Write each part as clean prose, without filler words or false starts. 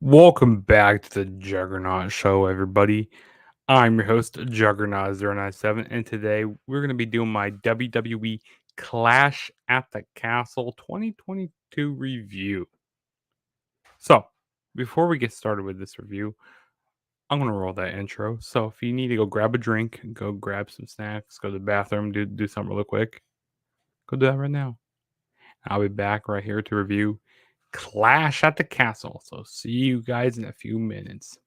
Welcome back to the Juggernaut Show, everybody. I'm your host, Juggernaut097, and today we're going to be doing my WWE Clash at the Castle 2022 review. So, before we get started with this review, I'm going to roll that intro. So, if you need to go grab a drink, go grab some snacks, go to the bathroom, do something real quick, go do that right now. I'll be back right here to review Clash at the Castle. So, see you guys in a few minutes.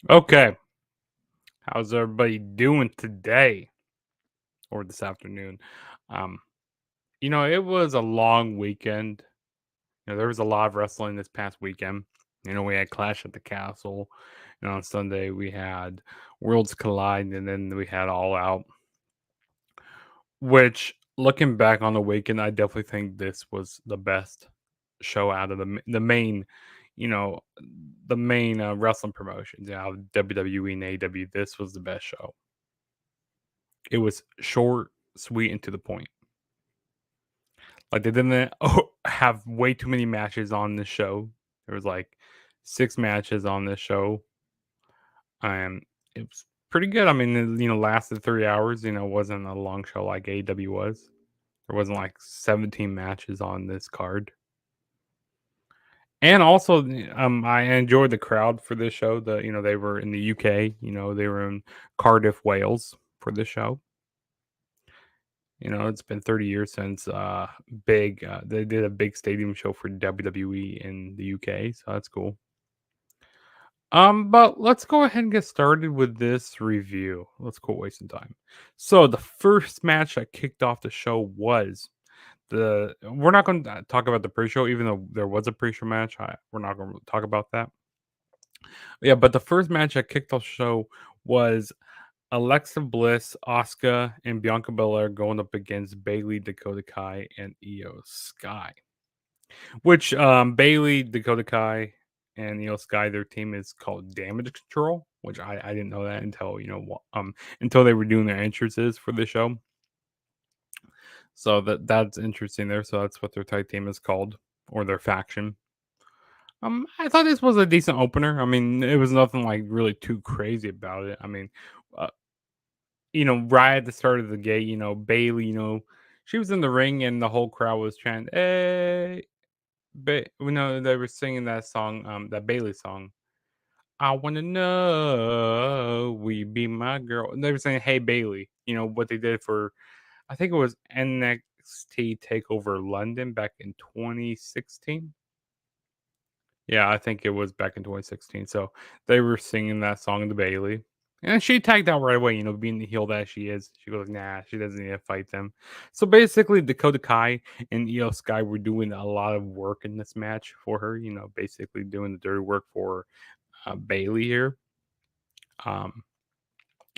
Okay. How's everybody doing today or this afternoon? Um, it was a long weekend. There was a lot of wrestling this past weekend. We had Clash at the Castle. On Sunday we had Worlds Collide, and then we had All Out. Which, looking back on the weekend, I definitely think this was the best show out of the main, you know, the main wrestling promotions. Yeah, WWE and AEW. This was the best show. It was short, sweet, and to the point. Like, they didn't have way too many matches on this show. There was like 6 matches on this show. It was pretty good. I mean, it, lasted 3 hours. It wasn't a long show like AEW was. There wasn't like 17 matches on this card. And also, I enjoyed the crowd for this show. They were in the UK. They were in Cardiff, Wales for this show. It's been 30 years since they did a big stadium show for WWE in the UK, so that's cool. But let's go ahead and get started with this review. Let's quit wasting time. So the first match that kicked off the show was we're not going to talk about the pre-show, even though there was a pre-show match. We're not going to talk about that. Yeah, but the first match that kicked off the show was Alexa Bliss, Asuka, and Bianca Belair going up against Bayley, Dakota Kai, and Io Sky. Which Bayley, Dakota Kai, and Io Sky, their team is called Damage Control. Which I didn't know that until they were doing their entrances for the show. So that's interesting there. So that's what their tag team is called, or their faction. I thought this was a decent opener. I mean, it was nothing like really too crazy about it. I mean, uh, right at the start of the gate, Bayley, she was in the ring and the whole crowd was chanting, "Hey!" But they were singing that song, that Bayley song. I want to know, will you be my girl? And they were saying, "Hey Bayley," what they did for, I think it was NXT Takeover London back in 2016. Yeah, I think it was back in 2016. So they were singing that song to Bayley. And she tagged out right away, being the heel that she is. She goes, nah, she doesn't need to fight them. So basically, Dakota Kai and Io Sky were doing a lot of work in this match for her, basically doing the dirty work for Bayley here.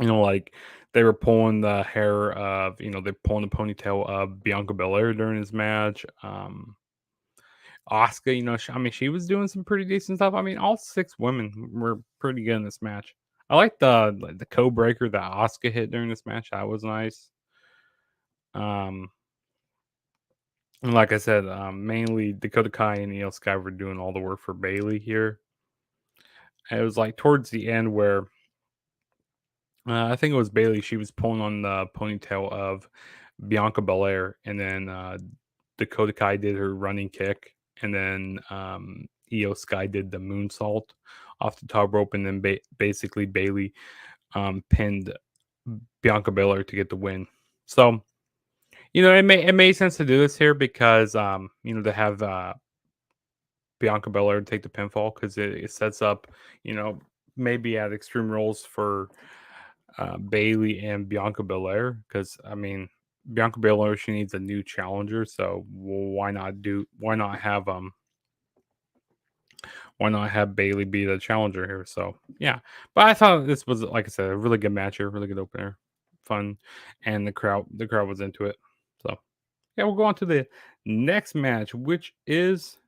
Like they were pulling the hair of, they're pulling the ponytail of Bianca Belair during this match. Asuka, she was doing some pretty decent stuff. I mean, all 6 women were pretty good in this match. I like the code breaker that Asuka hit during this match. That was nice. And like I said, mainly Dakota Kai and Io Sky were doing all the work for Bayley here. And it was like towards the end where I think it was Bayley. She was pulling on the ponytail of Bianca Belair, and then Dakota Kai did her running kick, and then Io Sky did the moonsault off the top rope, and then basically Bayley pinned Bianca Belair to get the win. So, it made sense to do this here because to have Bianca Belair take the pinfall because it sets up, maybe at Extreme Rules for Bayley and Bianca Belair, because I mean Bianca Belair, she needs a new challenger, so why not have Bayley be the challenger here? So yeah, but I thought this was, like I said, a really good match here, really good opener. fun, and the crowd was into it. So yeah, we'll go on to the next match, which is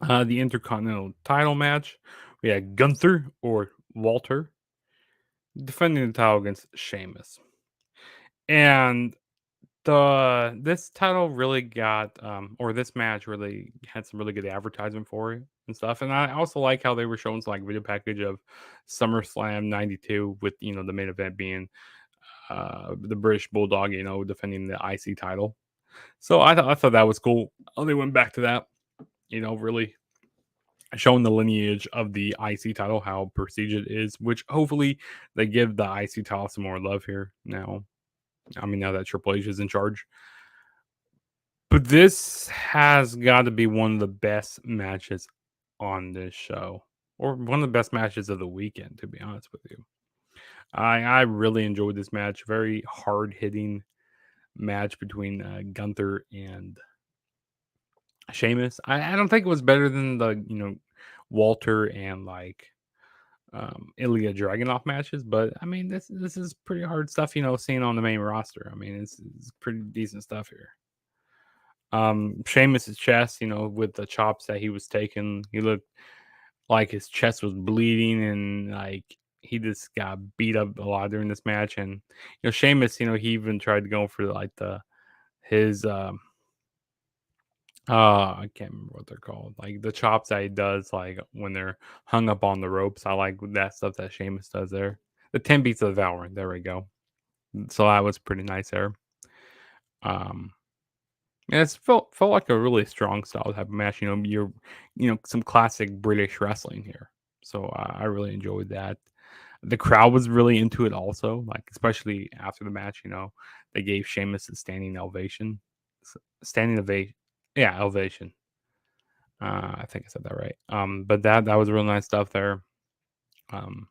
the Intercontinental title match. We had Gunther or Walter defending the title against Sheamus. And this title really got or this match really had some really good advertisement for it and stuff. And I also like how they were showing some like video package of SummerSlam '92 with the main event being the British Bulldog, defending the IC title. So I thought that was cool. They went back to that, really showing the lineage of the IC title, how prestigious it is, which hopefully they give the IC title some more love here now. I mean, now that Triple H is in charge. But this has got to be one of the best matches on this show, or one of the best matches of the weekend, to be honest with you. I really enjoyed this match. Very hard hitting match between Gunther and Sheamus. I don't think it was better than the Walter and like Ilya Dragunov matches, but I mean this is pretty hard stuff, seeing on the main roster. I mean it's pretty decent stuff here. Sheamus's chest, with the chops that he was taking, he looked like his chest was bleeding and like he just got beat up a lot during this match. And Sheamus, he even tried to go for like his I can't remember what they're called. Like the chops that he does, like when they're hung up on the ropes. I like that stuff that Sheamus does there. The 10 beats of the Valorant. There we go. So that was pretty nice there. Um, and it's felt like a really strong style type of match. Some classic British wrestling here. So I really enjoyed that. The crowd was really into it also, like especially after the match. They gave Sheamus a standing ovation. Standing ovation. Yeah, ovation. I think I said that right. But that was real nice stuff there. Um,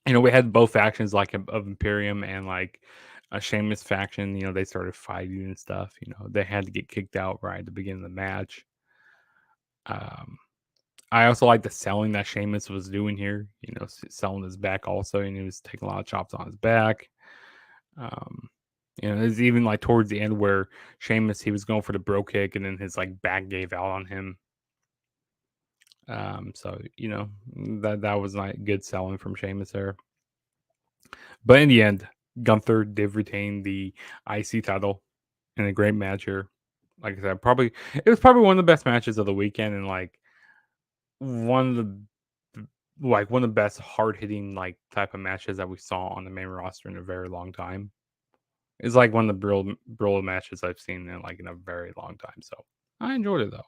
we had both factions like of Imperium and like a Sheamus faction. They started fighting and stuff. They had to get kicked out right at the beginning of the match. Um, I also like the selling that Sheamus was doing here. Selling his back also, and he was taking a lot of chops on his back. Um, it's even like towards the end where Sheamus he was going for the bro kick, and then his like back gave out on him. So that was like good selling from Sheamus there. But in the end, Gunther did retain the IC title in a great match here. Like I said, it was probably one of the best matches of the weekend, and like one of one of the best hard hitting like type of matches that we saw on the main roster in a very long time. It's like one of the Brill matches I've seen in a very long time. So I enjoyed it though.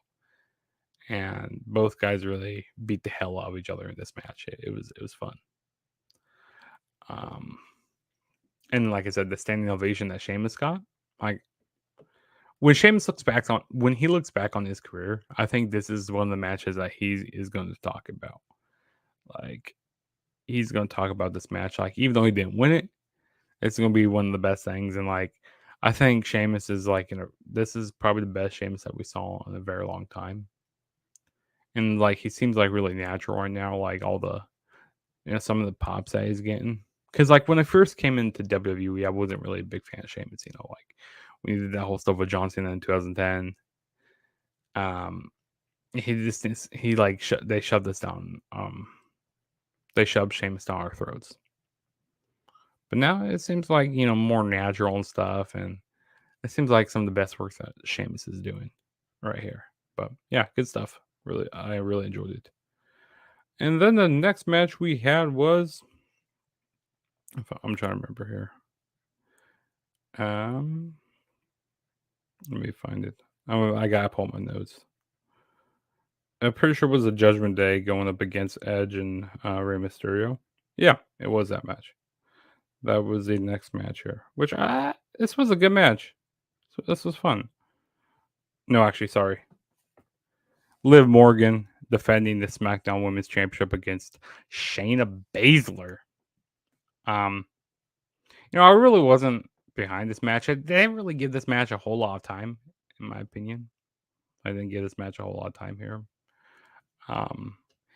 And both guys really beat the hell out of each other in this match. It was fun. Um, and like I said, the standing ovation that Sheamus got, like when he looks back on his career, I think this is one of the matches that he is going to talk about. Like he's going to talk about this match. Like even though he didn't win it, it's going to be one of the best things. And like I think Sheamus is like this is probably the best Sheamus that we saw in a very long time. And like he seems like really natural right now. Like all the some of the pops that he's getting. Because like when I first came into WWE, I wasn't really a big fan of Sheamus. Like when he did that whole stuff with John Cena in 2010. He like they shoved us down. They shoved Sheamus down our throats. But now it seems like more natural and stuff, and it seems like some of the best work that Sheamus is doing right here. But yeah, good stuff. Really, I really enjoyed it. And then the next match we had was I'm trying to remember here. Let me find it. I gotta pull my notes. I'm pretty sure it was a Judgment Day going up against Edge and Rey Mysterio. Yeah, it was that match. That was the next match here, which this was a good match. So this was fun. No, actually, sorry. Liv Morgan defending the SmackDown Women's Championship against Shayna Baszler. I really wasn't behind this match. They didn't really give this match a whole lot of time, in my opinion. I didn't give this match a whole lot of time here.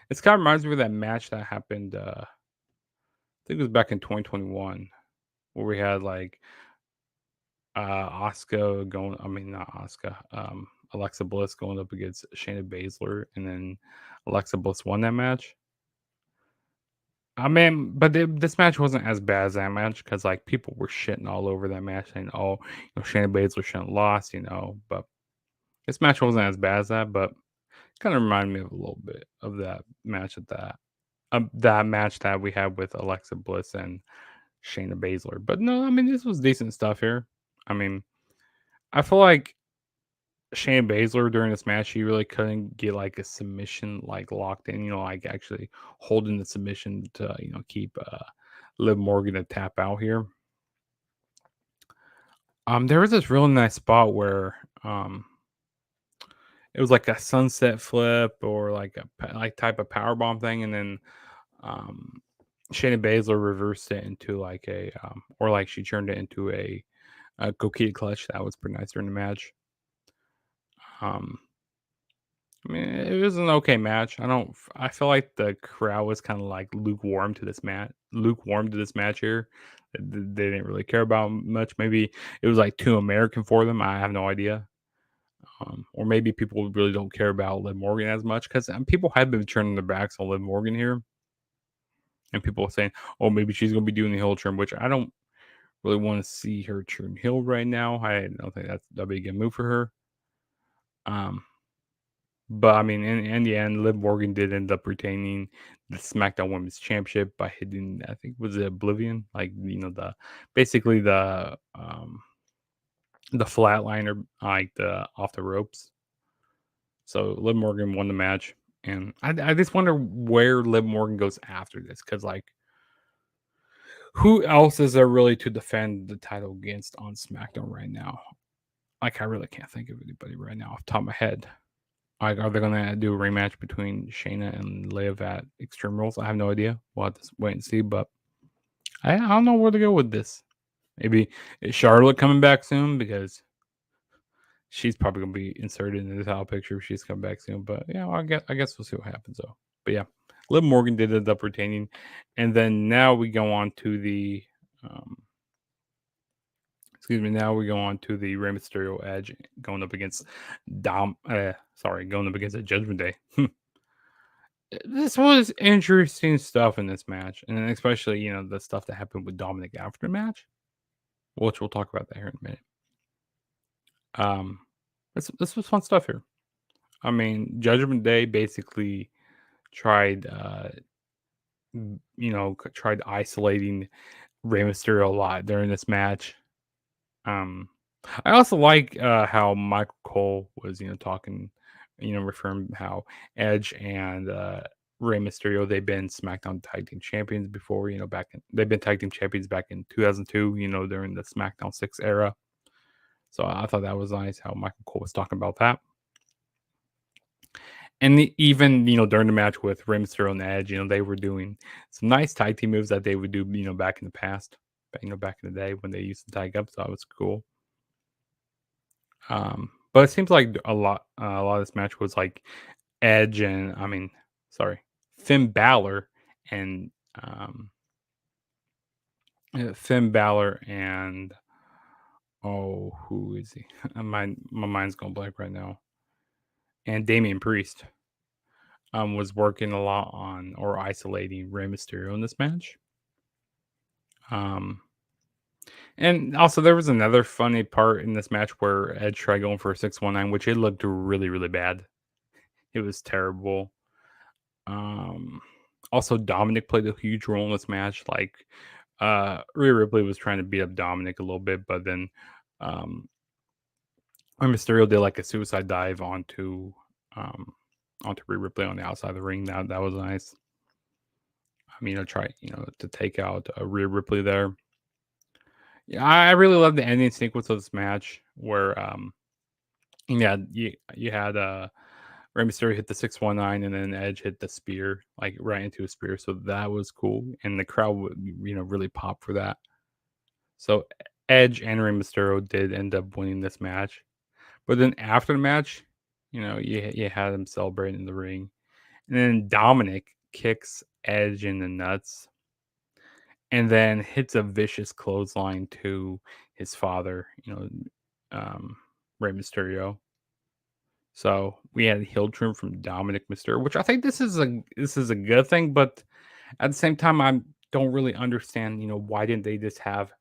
It's kind of reminds me of that match that happened. I think it was back in 2021. where we had like Asuka going. I mean, not Asuka. Alexa Bliss going up against Shayna Baszler, and then Alexa Bliss won that match. I mean, but this match wasn't as bad as that match because like people were shitting all over that match, saying, "Oh, Shayna Baszler shouldn't have lost," But this match wasn't as bad as that, but kind of reminded me of a little bit of that match that we had with Alexa Bliss and Shayna Baszler. But no, I mean this was decent stuff here. I mean, I feel like Shayna Baszler during this match, she really couldn't get like a submission like locked in, like actually holding the submission to keep Liv Morgan to tap out here. There was this really nice spot where it was like a sunset flip or like like type of power bomb thing, and then um Shayna Baszler reversed it into like a or like she turned it into a Coquille clutch. That was pretty nice during the match. Um I mean, it was an okay match. I feel like the crowd was kind of like lukewarm to this match here. They didn't really care about much. Maybe it was like too American for them. I have no idea. Or maybe people really don't care about Liv Morgan as much because people have been turning their backs on Liv Morgan here, and people are saying, "Oh, maybe she's going to be doing the heel turn," which I don't really want to see her turn heel right now. I don't think that'd be a good move for her. Um, But I mean, in the end, Liv Morgan did end up retaining the SmackDown Women's Championship by hitting, I think, was it Oblivion? Like, the basically the flatliner, like the off the ropes. So Liv Morgan won the match, and I just wonder where Liv Morgan goes after this, because like, who else is there really to defend the title against on SmackDown right now? Like, I really can't think of anybody right now off the top of my head. Like, are they gonna do a rematch between Shayna and Liv at Extreme Rules? I have no idea. We'll have to wait and see. But I don't know where to go with this. Maybe is Charlotte coming back soon because she's probably gonna be inserted in the title picture if she's coming back soon. But yeah, I guess we'll see what happens though. But yeah, Liv Morgan did end up retaining, and then now we go on to the um, excuse me. Now we go on to the Rey Mysterio Edge going up against going up against a Judgment Day. This was interesting stuff in this match, and then especially the stuff that happened with Dominic after the match, which we'll talk about that here in a minute. Um, this was fun stuff here. I mean, Judgment Day basically tried, tried isolating Rey Mysterio a lot during this match. Um, I also like how Michael Cole was, talking, referring how Edge and Rey Mysterio, they've been SmackDown Tag Team Champions before, they've been Tag Team Champions back in 2002, during the SmackDown 6 era. So I thought that was nice how Michael Cole was talking about that. And even, during the match with Rey Mysterio and Edge, they were doing some nice tag team moves that they would do, back in the past, back in the day when they used to tag up. So that was cool. But it seems like a lot of this match was like Edge and Finn Balor and Finn Balor and who is he? My mind's going blank right now. And Damian Priest was working a lot on or isolating Rey Mysterio in this match. And also there was another funny part in this match where Edge tried going for a 619, which it looked really, really bad. It was terrible. Also Dominic played a huge role in this match. Like Rhea Ripley was trying to beat up Dominic a little bit, but then Mysterio did like a suicide dive onto Rhea Ripley on the outside of the ring. That was nice. Try to take out Rhea Ripley there. Yeah, I really love the ending sequence of this match where you had Rey Mysterio hit the 619 and then Edge hit the spear like right into a spear, so that was cool, and the crowd would really pop for that. So Edge and Rey Mysterio did end up winning this match, but then after the match, you had them celebrating in the ring, and then Dominic kicks Edge in the nuts. and then hits a vicious clothesline to his father, Rey Mysterio. So we had heel turn from Dominic Mysterio, which I think this is a good thing, but at the same time, I don't really understand. Why didn't they just have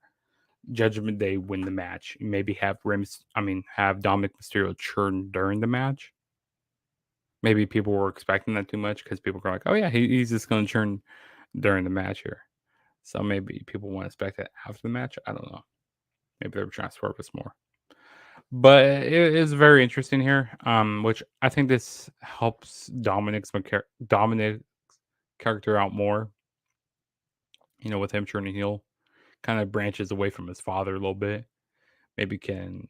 Judgment Day win the match? Maybe have Dominic Mysterio churn during the match. Maybe people were expecting that too much because people were like, "Oh yeah, he's just going to churn during the match here." So maybe people want to expect that after the match. I don't know. Maybe they were trying to swerve us more. But it is very interesting here, which I think this helps Dominic's character out more. With him turning heel, kind of branches away from his father a little bit. Maybe can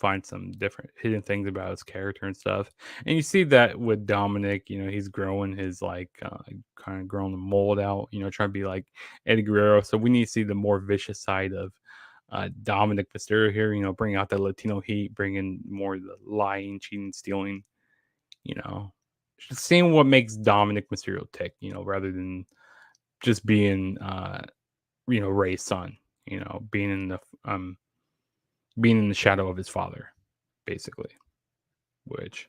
find some different hidden things about his character and stuff. And you see that with Dominic, he's growing his kind of growing the mold out, trying to be like Eddie Guerrero. So we need to see the more vicious side of Dominic Mysterio here, bring out the Latino heat, bring in more of the lying, cheating, stealing, you know, just seeing what makes Dominic Mysterio tick, rather than just being, Ray's son, being in the shadow of his father, basically, which,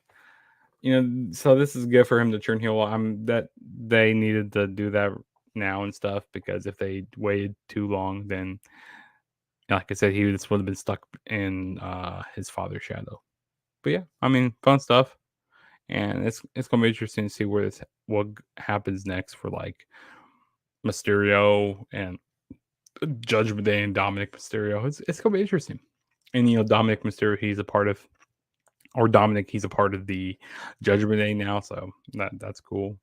so this is good for him to turn heel. That they needed to do that now and stuff, because if they waited too long, then like I said, he just would have been stuck in his father's shadow. But yeah, fun stuff, and it's gonna be interesting to see what happens next for like Mysterio and Judgment Day and Dominic Mysterio. It's gonna be interesting, and Dominic Mysterio, he's a part of the Judgment Day now, so that's cool.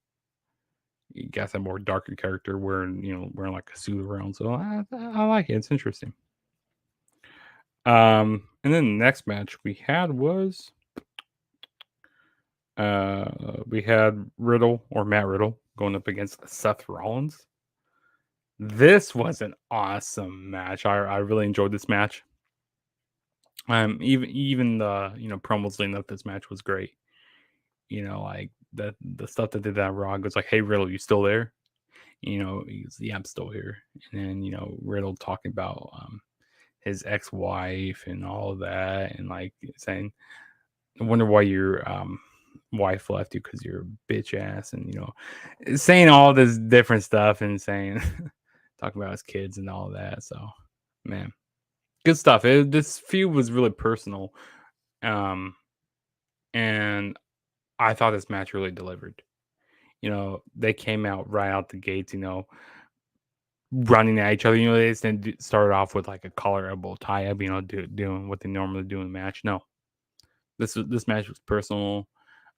You got that more darker character wearing like a suit around, so I like it. It's interesting. And then the next match we had was we had Riddle, or Matt Riddle, going up against Seth Rollins. This was an awesome match. I really enjoyed this match. Even the promos leading up this match was great. Like the stuff that did that Raw was like, "Hey Riddle, you still there?" He goes, "Yeah, I'm still here." And then Riddle talking about his ex-wife and all of that, and like saying, "I wonder why your wife left you, because you're a bitch ass," and saying all this different stuff, and saying talking about his kids and all of that. So, man, good stuff. This feud was really personal, and I thought this match really delivered. They came out right out the gates, running at each other. They just didn't start off with like a collar elbow tie up, doing what they normally do in the match. No, this match was personal.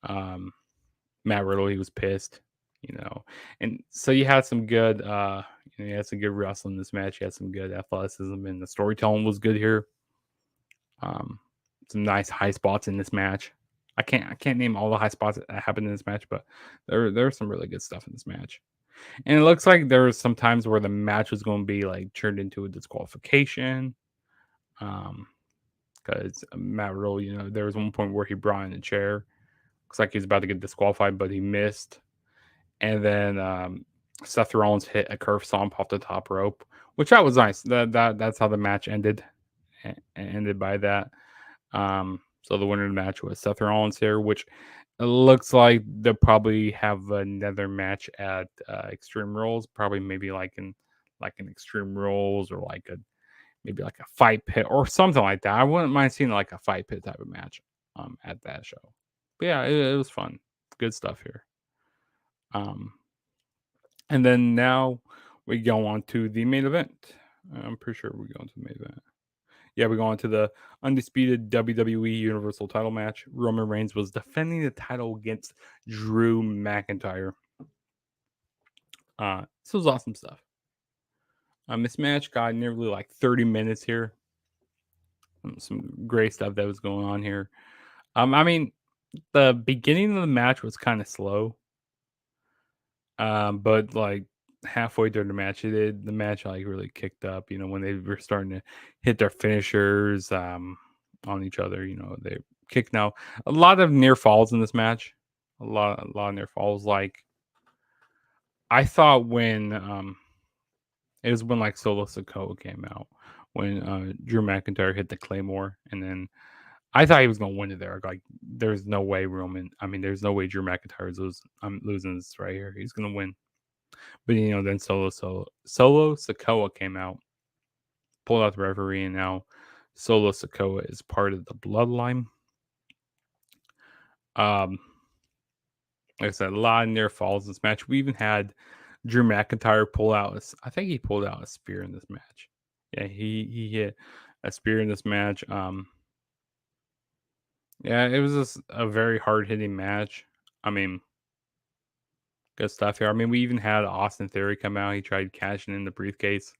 Matt Riddle, he was pissed, and so you had some good, you had some good wrestling in this match. You had some good athleticism, and the storytelling was good here. Some nice high spots in this match. I can't name all the high spots that happened in this match, but there's some really good stuff in this match. And it looks like there was some times where the match was going to be like turned into a disqualification. Because Matt Riddle, there was one point where he brought in a chair. Looks like he was about to get disqualified, but he missed. And then Seth Rollins hit a curve stomp off the top rope, which that was nice. That's how the match ended. Ended by that. So the winner of the match was Seth Rollins here, which it looks like they'll probably have another match at Extreme Rules, probably maybe like an Extreme Rules, or maybe like a fight pit or something like that. I wouldn't mind seeing like a fight pit type of match at that show. But yeah, it was fun. Good stuff here. And then now we go on to the main event. I'm pretty sure we go on to the main event. Yeah, we go on to the undisputed WWE Universal title match. Roman Reigns was defending the title against Drew McIntyre. This was awesome stuff. This match got nearly like 30 minutes here. Some great stuff that was going on here. The beginning of the match was kind of slow. But like halfway through the match like really kicked up, when they were starting to hit their finishers on each other. They kicking out a lot of near falls in this match. A lot of near falls. Like, I thought when It was when like Solo Sikoa came out when Drew McIntyre hit the Claymore, and then I thought he was gonna win it there. Like, there's no way Roman. I mean, there's no way Drew McIntyre is losing. I'm losing this right here. He's gonna win. But then Solo Sikoa came out, pulled out the referee, and now Solo Sikoa is part of the Bloodline. Like I said, a lot of near falls in this match. We even had Drew McIntyre pull out. I think he pulled out a spear in this match. Yeah, he hit a spear in this match. Yeah, it was just a very hard hitting match. I mean, good stuff here. I mean, we even had Austin Theory come out. He tried cashing in the briefcase,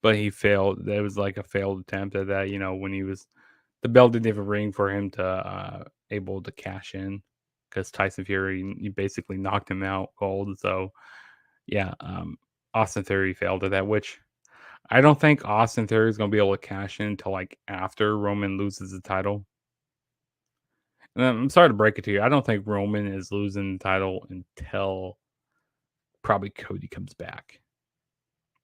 but he failed. It was like a failed attempt at that. When the bell didn't even ring for him to able to cash in because Tyson Fury he basically knocked him out cold. So yeah, Austin Theory failed at that, which I don't think Austin Theory is going to be able to cash in until like after Roman loses the title. And I'm sorry to break it to you. I don't think Roman is losing the title until probably Cody comes back.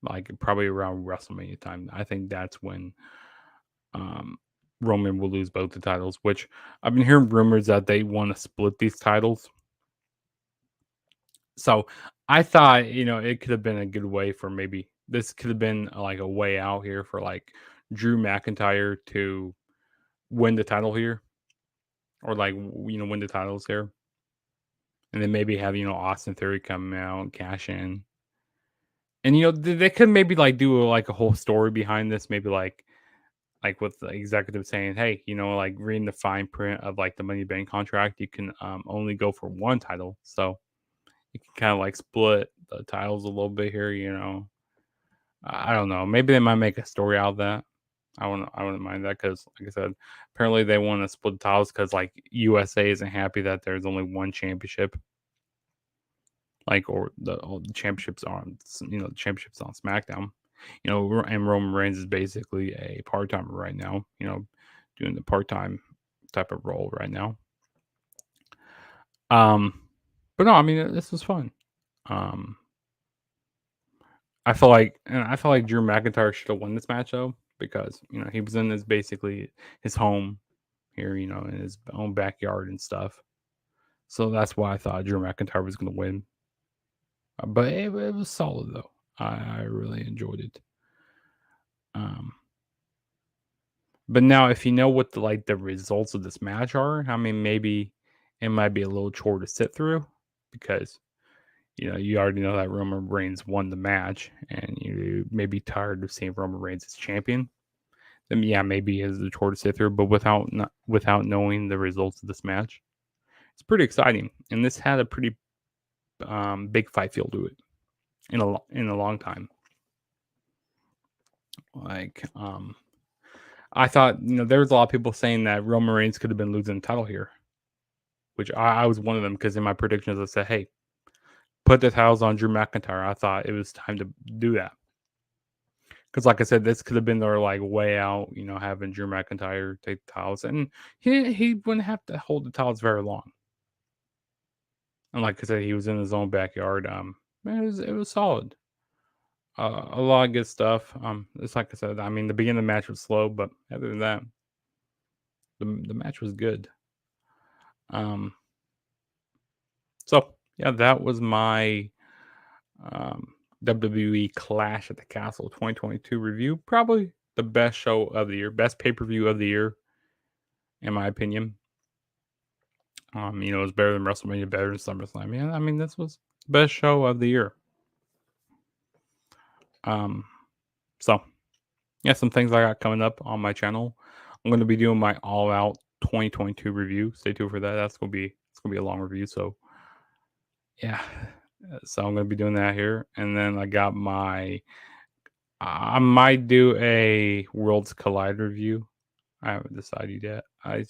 Like probably around WrestleMania time. I think that's when Roman will lose both the titles, which I've been hearing rumors that they want to split these titles. So I thought, it could have been a good way for maybe this could have been like a way out here for like Drew McIntyre to win the title here or like, win the titles here. And then maybe have, Austin Theory come out and cash in. And, they could maybe like do like a whole story behind this. Maybe like with the executive saying, hey, like reading the fine print of like the Money Bank contract, you can only go for one title. So you can kind of like split the titles a little bit here, I don't know. Maybe they might make a story out of that. I wouldn't mind that because, like I said, apparently they want to split the titles because like USA isn't happy that there's only one championship. Like, or all the championships on, the championships on SmackDown. And Roman Reigns is basically a part timer right now. Doing the part time type of role right now. But no, I mean this was fun. I feel like Drew McIntyre should have won this match though, because he was in basically his home here, in his own backyard and stuff. So that's why I thought Drew McIntyre was going to win. But it was solid though. I really enjoyed it. But now if you know what the results of this match are, I mean maybe it might be a little chore to sit through because you already know that Roman Reigns won the match, and you may be tired of seeing Roman Reigns as champion. Then yeah, maybe it's a chore to sit through, but without knowing the results of this match, it's pretty exciting. And this had a pretty big fight feel to it in a long time. Like I thought, there was a lot of people saying that Roman Reigns could have been losing the title here, which I was one of them because in my predictions I said, hey, put the titles on Drew McIntyre. I thought it was time to do that. Because, like I said, this could have been their like way out, having Drew McIntyre take the titles, and he wouldn't have to hold the titles very long. And like I said, he was in his own backyard. It was solid. A lot of good stuff. It's like I said. I mean, the beginning of the match was slow, but other than that, the match was good. So yeah, that was my WWE Clash at the Castle 2022 review. Probably the best show of the year, best pay-per-view of the year, in my opinion. It was better than WrestleMania, better than SummerSlam. Yeah, I mean, this was the best show of the year. So yeah, some things I got coming up on my channel. I'm going to be doing my All Out 2022 review. Stay tuned for that. It's gonna be a long review. So yeah, so I'm going to be doing that here, and then I got I might do a Worlds Collide review. I haven't decided yet. I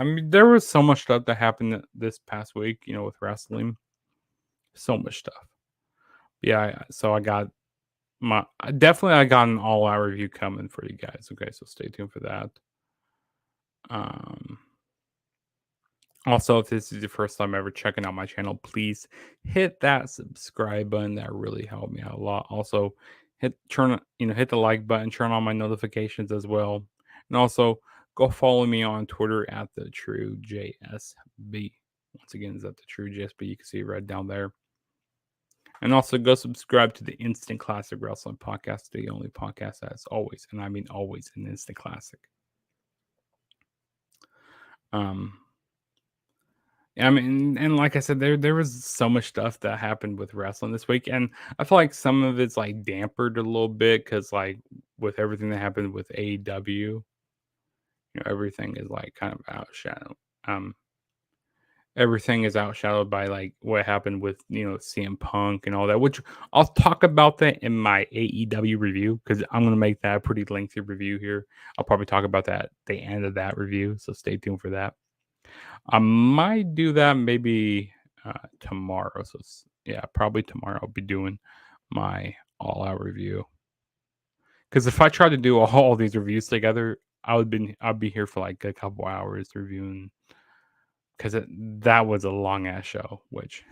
mean, there was so much stuff that happened this past week, with wrestling. So much stuff. Yeah, so I got I got an all-out review coming for you guys. Okay, so stay tuned for that. Also, if this is your first time ever checking out my channel, please hit that subscribe button. That really helped me out a lot. Also, hit the like button, turn on my notifications as well, and also go follow me on Twitter at the True JSB. Once again, is at the True JSB. You can see it right down there. And also go subscribe to the Instant Classic Wrestling Podcast, the only podcast that's always, and I mean always, an instant classic. I mean, and like I said, there was so much stuff that happened with wrestling this week, and I feel like some of it's like dampered a little bit because like with everything that happened with AEW, everything is like kind of outshadowed. Everything is outshadowed by like what happened with CM Punk and all that, which I'll talk about that in my AEW review because I'm gonna make that a pretty lengthy review here. I'll probably talk about that at the end of that review, so stay tuned for that. I might do that maybe tomorrow. So yeah, probably tomorrow I'll be doing my all-out review. Because if I tried to do all these reviews together, I'd be here for like a couple hours reviewing. Because that was a long ass show, which,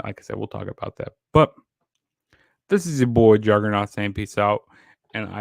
like I said, we'll talk about that. But this is your boy Juggernaut saying peace out, and I